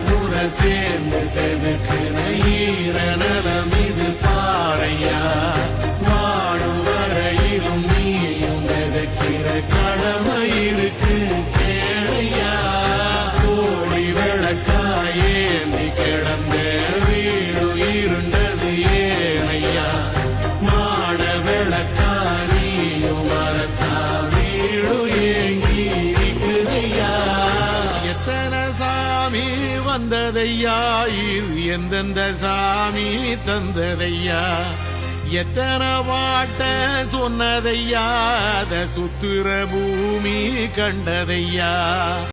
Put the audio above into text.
முறை சேர்ந்து செதுக்குன ஈர நலம் இது பாறையா. வாழும் வரையிலும் நீயும் விதைக்கிற கடமை இருக்கு கேளையா. கோழி விளக்காயேந்தி கிடந்த வீடு இருண்டது ஏனையா. மாட விளக்கா நீயும் வரத்தா வீடு ஏங்கி இருக்குதையா. எத்தனை சாமி வந்ததையா, இது எந்தெந்த சாமி தந்ததையா. எத்தனை பாட்ட சொன்னதையா, அத சுத்துற பூமி கண்டதையா.